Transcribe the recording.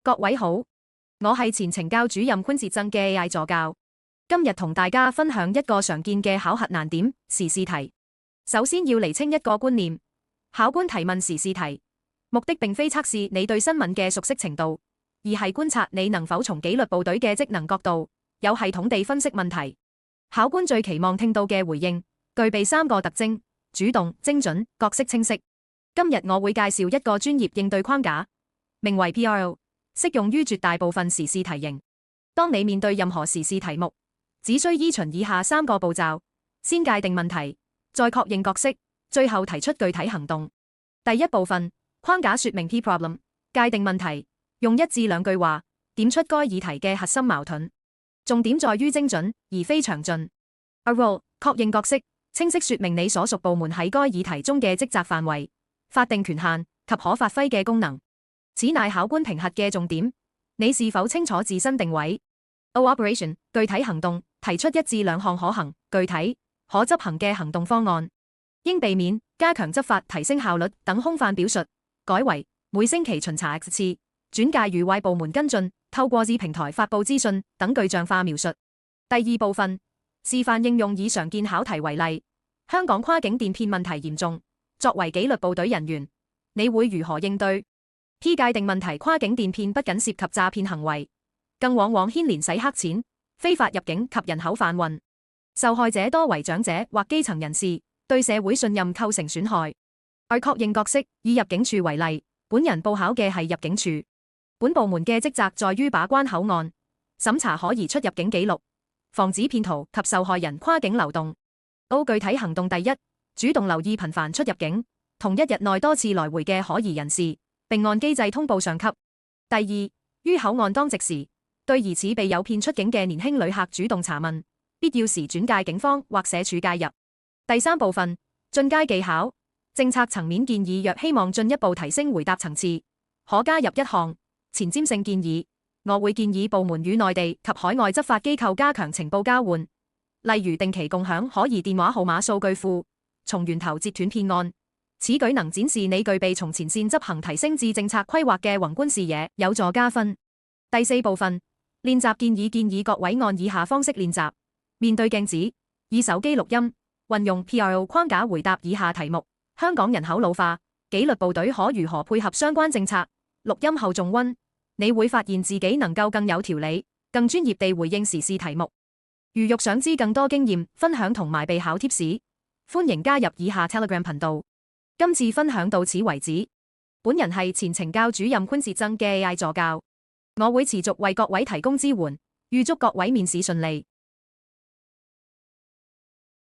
各位好，我係前懲教主任潘哲增嘅 AI 助教，今日同大家分享一個常見嘅考核難點時事題。首先要釐清一個觀念，考官提問時事題，目的並非測試你對新聞嘅熟悉程度，而係觀察你能否從紀律部隊嘅職能角度，有系統地分析問題。考官最期望聽到嘅回應，具備3個特徵：主動、精準、角色清晰。今日我會介紹一個專業應對框架，名為 PRO。適用於絕大部分時事題型。當你面對任何時事題目，只需依循以下3個步驟：先界定問題，再確認角色，最後提出具體行動。第一部分，框架說明 P problem， 界定問題，用1至2句話點出該議題嘅核心矛盾，重點在於精準而非詳盡。A role， 確認角色，清晰說明你所屬部門喺該議題中嘅職責範圍、法定權限及可發揮嘅功能。此乃考官評核嘅重點，你是否清楚自身定位 ？O operation， 具體行動，提出1至2項可行、具體、可執行嘅行動方案，應避免加強執法、提升效率等空泛表述，改為每星期巡查 X 次，轉介與外部門跟進，透過自平台發布資訊等具象化描述。第二部分，示範應用以常見考題為例，香港跨境電騙問題嚴重，作為紀律部隊人員，你會如何應對？P 界定問題，跨境電騙不僅涉及詐騙行為，更往往牽連洗黑錢、非法入境及人口販運。受害者多為長者或基層人士，對社會信任構成損害。而確認角色，以入境處為例，本人報考嘅係入境處，本部門嘅職責在於把關口岸，審查可疑出入境記錄，防止騙徒及受害人跨境流動。O 具體行動，第一，主動留意頻繁出入境，同一日內多次來回嘅可疑人士，並按機制通報上級。第二，於口岸當值時，對疑似被誘騙出境嘅年輕旅客主動查問，必要時轉介警方或社署介入。第三部分，進階技巧，政策層面建議，若希望進一步提升回答層次，可加入1項前瞻性建議。我會建議部門與內地及海外執法機構加強情報交換，例如定期共享可疑電話號碼數據庫，從源頭截斷騙案。此舉能展示你具備從前線執行提升至政策規劃嘅宏觀視野，有助加分。第四部分，練習建議各位按以下方式練習：面對鏡子，以手機錄音，運用 PRO 框架回答以下題目：香港人口老化，紀律部隊可如何配合相關政策？錄音後重溫，你會發現自己能夠更有條理、更專業地回應時事題目。如欲想知更多經驗分享同埋備考貼士，歡迎加入以下 Telegram 頻道。今次分享到此為止，本人係前懲教主任潘哲增嘅 AI 助教，我會持續為各位提供支援，預祝各位面試順利。